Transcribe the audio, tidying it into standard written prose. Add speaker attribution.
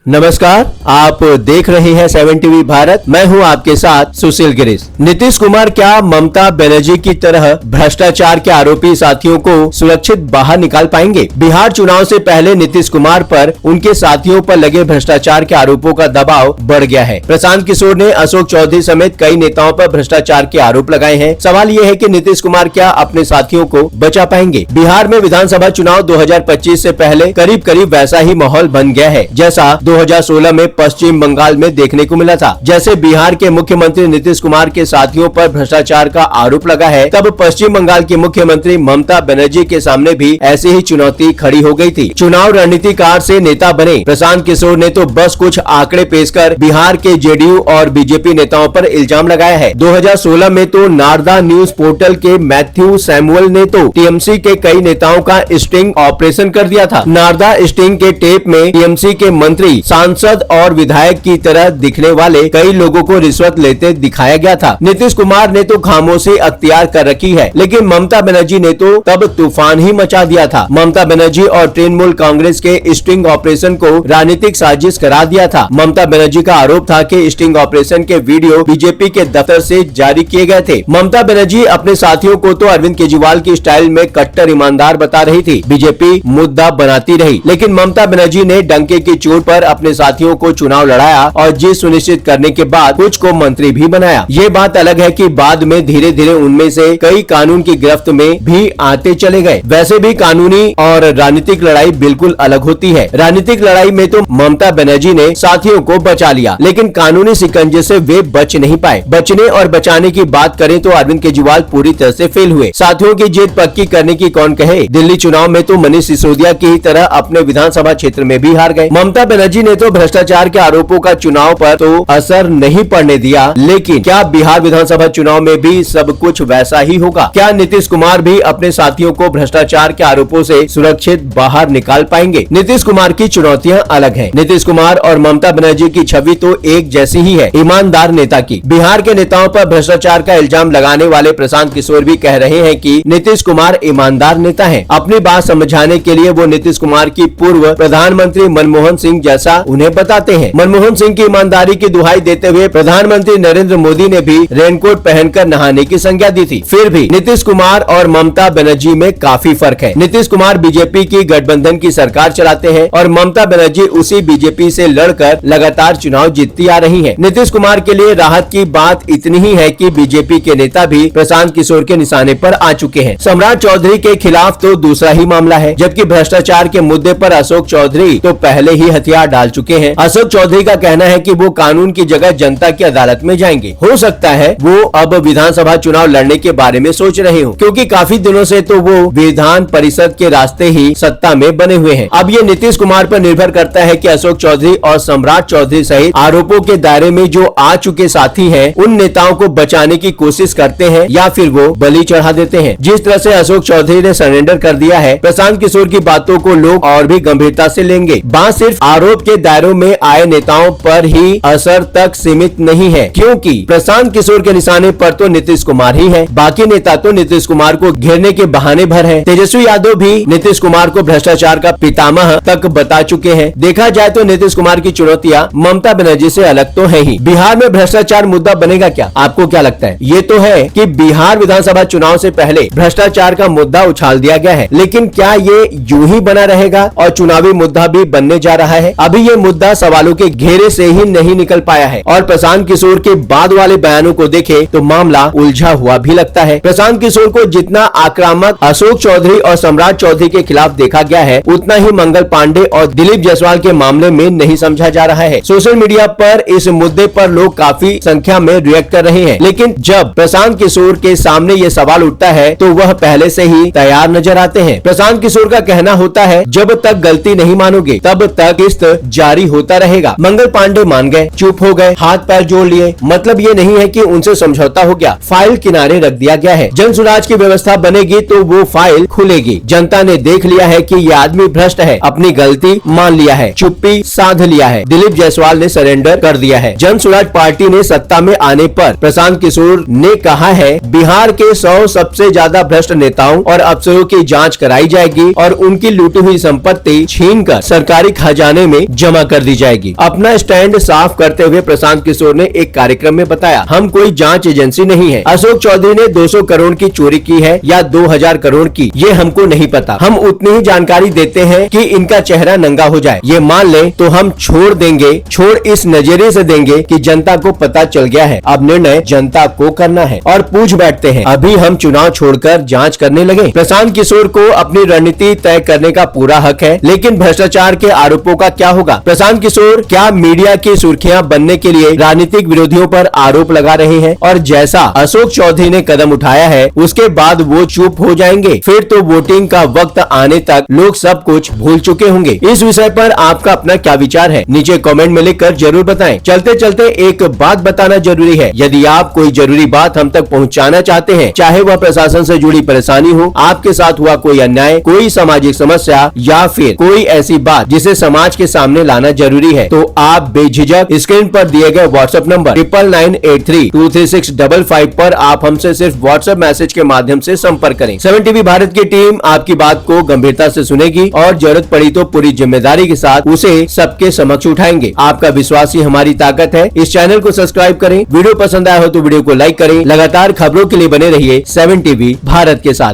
Speaker 1: नमस्कार, आप देख रहे हैं 7 टीवी भारत। मैं हूं आपके साथ सुशील गिरीश। नीतीश कुमार क्या ममता बनर्जी की तरह भ्रष्टाचार के आरोपी साथियों को सुरक्षित बाहर निकाल पाएंगे? बिहार चुनाव से पहले नीतीश कुमार पर उनके साथियों पर लगे भ्रष्टाचार के आरोपों का दबाव बढ़ गया है। प्रशांत किशोर ने अशोक चौधरी समेत कई नेताओं पर भ्रष्टाचार के आरोप लगाए हैं। सवाल ये है कि नीतीश कुमार क्या अपने साथियों को बचा पाएंगे? बिहार में विधानसभा चुनाव 2025 से पहले करीब करीब वैसा ही माहौल बन गया है जैसा 2016 में पश्चिम बंगाल में देखने को मिला था। जैसे बिहार के मुख्यमंत्री नीतीश कुमार के साथियों पर भ्रष्टाचार का आरोप लगा है, तब पश्चिम बंगाल की मुख्यमंत्री ममता बनर्जी के सामने भी ऐसी ही चुनौती खड़ी हो गई थी। चुनाव रणनीतिकार से नेता बने प्रशांत किशोर ने तो बस कुछ आंकड़े पेश कर बिहार के जेडीयू और बीजेपी नेताओं पर इल्जाम लगाया है। 2016 में तो नारदा न्यूज पोर्टल के मैथ्यू सैमुअल ने तो टीएमसी के कई नेताओं का स्टिंग ऑपरेशन कर दिया था। नारदा स्टिंग के टेप में टीएमसी के मंत्री, सांसद और विधायक की तरह दिखने वाले कई लोगों को रिश्वत लेते दिखाया गया था। नीतीश कुमार ने तो खामोशी अख्तियार कर रखी है, लेकिन ममता बनर्जी ने तो तब तूफान ही मचा दिया था। ममता बनर्जी और तृणमूल कांग्रेस के स्टिंग ऑपरेशन को राजनीतिक साजिश करार दिया था। ममता बनर्जी का आरोप था कि स्टिंग ऑपरेशन के वीडियो बीजेपी के दफ्तर से जारी किए गए थे। ममता बनर्जी अपने साथियों को तो अरविंद केजरीवाल की स्टाइल में कट्टर ईमानदार बता रही थी। बीजेपी मुद्दा बनाती रही, लेकिन ममता बनर्जी ने डंके की चोट पर अपने साथियों को चुनाव लड़ाया और जीत सुनिश्चित करने के बाद कुछ को मंत्री भी बनाया। ये बात अलग है कि बाद में धीरे धीरे उनमें से कई कानून की गिरफ्त में भी आते चले गए। वैसे भी कानूनी और राजनीतिक लड़ाई बिल्कुल अलग होती है। राजनीतिक लड़ाई में तो ममता बनर्जी ने साथियों को बचा लिया, लेकिन कानूनी शिकंजे से वे बच नहीं पाए। बचने और बचाने की बात करें तो अरविंद केजरीवाल पूरी तरह से फेल हुए। साथियों की जीत पक्की करने की कौन कहे। दिल्ली चुनाव में तो मनीष सिसोदिया की तरह अपने विधानसभा क्षेत्र में भी हार गए। ममता बनर्जी ने तो भ्रष्टाचार के आरोपों का चुनाव पर तो असर नहीं पड़ने दिया, लेकिन क्या बिहार विधानसभा चुनाव में भी सब कुछ वैसा ही होगा? क्या नीतीश कुमार भी अपने साथियों को भ्रष्टाचार के आरोपों से सुरक्षित बाहर निकाल पाएंगे? नीतीश कुमार की चुनौतियां अलग हैं। नीतीश कुमार और ममता बनर्जी की छवि तो एक जैसी ही है, ईमानदार नेता की। बिहार के नेताओं पर भ्रष्टाचार का इल्जाम लगाने वाले प्रशांत किशोर भी कह रहे हैं कि नीतीश कुमार ईमानदार नेता है। अपनी बात समझाने के लिए वो नीतीश कुमार की पूर्व प्रधानमंत्री मनमोहन सिंह जैसा उन्हें बताते हैं। मनमोहन सिंह की ईमानदारी की दुहाई देते हुए प्रधानमंत्री नरेंद्र मोदी ने भी रेनकोट पहनकर नहाने की संज्ञा दी थी। फिर भी नीतीश कुमार और ममता बनर्जी में काफी फर्क है। नीतीश कुमार बीजेपी की गठबंधन की सरकार चलाते हैं और ममता बनर्जी उसी बीजेपी से लड़कर लगातार चुनाव जीतती आ रही है। नीतीश कुमार के लिए राहत की बात इतनी ही है कि बीजेपी के नेता भी प्रशांत किशोर के निशाने पर आ चुके हैं। सम्राट चौधरी के खिलाफ तो दूसरा ही मामला है, जबकि भ्रष्टाचार के मुद्दे पर अशोक चौधरी तो पहले ही हथियार डाल चुके हैं। अशोक चौधरी का कहना है कि वो कानून की जगह जनता की अदालत में जाएंगे। हो सकता है वो अब विधानसभा चुनाव लड़ने के बारे में सोच रहे हो, क्योंकि काफी दिनों से तो वो विधान परिषद के रास्ते ही सत्ता में बने हुए हैं। अब ये नीतीश कुमार पर निर्भर करता है कि अशोक चौधरी और सम्राट चौधरी सहित आरोपों के दायरे में जो आ चुके साथी हैं, उन नेताओं को बचाने की कोशिश करते हैं या फिर वो बलि चढ़ा देते हैं। जिस तरह से अशोक चौधरी ने सरेंडर कर दिया है, प्रशांत किशोर की बातों को लोग और भी गंभीरता से लेंगे। बात सिर्फ आरोप के दायरों में आए नेताओं पर ही असर तक सीमित नहीं है, क्योंकि प्रशांत किशोर के निशाने पर तो नीतीश कुमार ही है। बाकी नेता तो नीतीश कुमार को घेरने के बहाने भर है। तेजस्वी यादव भी नीतीश कुमार को भ्रष्टाचार का पितामह तक बता चुके हैं। देखा जाए तो नीतीश कुमार की चुनौतियां ममता बनर्जी से अलग तो है ही। बिहार में भ्रष्टाचार मुद्दा बनेगा क्या? आपको क्या लगता है? ये तो है कि बिहार विधानसभा चुनाव से पहले भ्रष्टाचार का मुद्दा उछाल दिया गया है, लेकिन क्या ये यूं ही बना रहेगा और चुनावी मुद्दा भी बनने जा रहा है? अभी ये मुद्दा सवालों के घेरे से ही नहीं निकल पाया है और प्रशांत किशोर के बाद वाले बयानों को देखे तो मामला उलझा हुआ भी लगता है। प्रशांत किशोर को जितना आक्रामक अशोक चौधरी और सम्राट चौधरी के खिलाफ देखा गया है, उतना ही मंगल पांडे और दिलीप जायसवाल के मामले में नहीं समझा जा रहा है। सोशल मीडिया पर इस मुद्दे पर लोग काफी संख्या में रिएक्ट कर रहे हैं, लेकिन जब प्रशांत किशोर के सामने ये सवाल उठता है तो वह पहले से ही तैयार नजर आते हैं। प्रशांत किशोर का कहना होता है, जब तक गलती नहीं मानोगे तब तक किस्त जारी होता रहेगा। मंगल पांडे मान गए, चुप हो गए, हाथ पैर जोड़ लिए। मतलब ये नहीं है कि उनसे समझौता हो गया, फाइल किनारे रख दिया गया है। जन सुराज की व्यवस्था बनेगी तो वो फाइल खुलेगी। जनता ने देख लिया है कि ये आदमी भ्रष्ट है, अपनी गलती मान लिया है, चुप्पी साध लिया है। दिलीप जायसवाल ने सरेंडर कर दिया है। जन सुराज पार्टी ने सत्ता में आने पर प्रशांत किशोर ने कहा है, बिहार के 100 सबसे ज्यादा भ्रष्ट नेताओं और अफसरों की जांच कराई जाएगी और उनकी लूटी हुई संपत्ति छीनकर सरकारी खजाने में जमा कर दी जाएगी। अपना स्टैंड साफ करते हुए प्रशांत किशोर ने एक कार्यक्रम में बताया, हम कोई जांच एजेंसी नहीं है। अशोक चौधरी ने 200 करोड़ की चोरी की है या 2000 करोड़ की, ये हमको नहीं पता। हम उतनी ही जानकारी देते हैं कि इनका चेहरा नंगा हो जाए। ये मान ले तो हम छोड़ देंगे, छोड़ इस नजरिए से देंगे कि जनता को पता चल गया है, अब निर्णय जनता को करना है। और पूछ बैठते हैं, अभी हम चुनाव छोड़कर जांच करने लगे। प्रशांत किशोर को अपनी रणनीति तय करने का पूरा हक है, लेकिन भ्रष्टाचार के आरोपों का क्या होगा? प्रशांत किशोर क्या मीडिया की सुर्खियां बनने के लिए राजनीतिक विरोधियों पर आरोप लगा रहे हैं? और जैसा अशोक चौधरी ने कदम उठाया है उसके बाद वो चुप हो जाएंगे? फिर तो वोटिंग का वक्त आने तक लोग सब कुछ भूल चुके होंगे। इस विषय पर आपका अपना क्या विचार है, नीचे कमेंट में लिखकर जरूर बताएं। चलते चलते एक बात बताना जरूरी है, यदि आप कोई जरूरी बात हम तक पहुंचाना चाहते हैं, चाहे वह प्रशासन से जुड़ी परेशानी हो, आपके साथ हुआ कोई अन्याय, कोई सामाजिक समस्या या फिर कोई ऐसी बात जिसे समाज के सामने लाना जरूरी है, तो आप बेझिझक स्क्रीन पर दिए गए व्हाट्सएप नंबर 9983236555 पर आप हमसे सिर्फ व्हाट्सएप मैसेज के माध्यम से संपर्क करें। 7 टीवी भारत की टीम आपकी बात को गंभीरता से सुनेगी और जरूरत पड़ी तो पूरी जिम्मेदारी के साथ उसे सबके समक्ष उठाएंगे। आपका विश्वास ही हमारी ताकत है। इस चैनल को सब्सक्राइब करें, वीडियो पसंद आया हो तो वीडियो को लाइक करें। लगातार खबरों के लिए बने रहिए 7 टीवी भारत के साथ।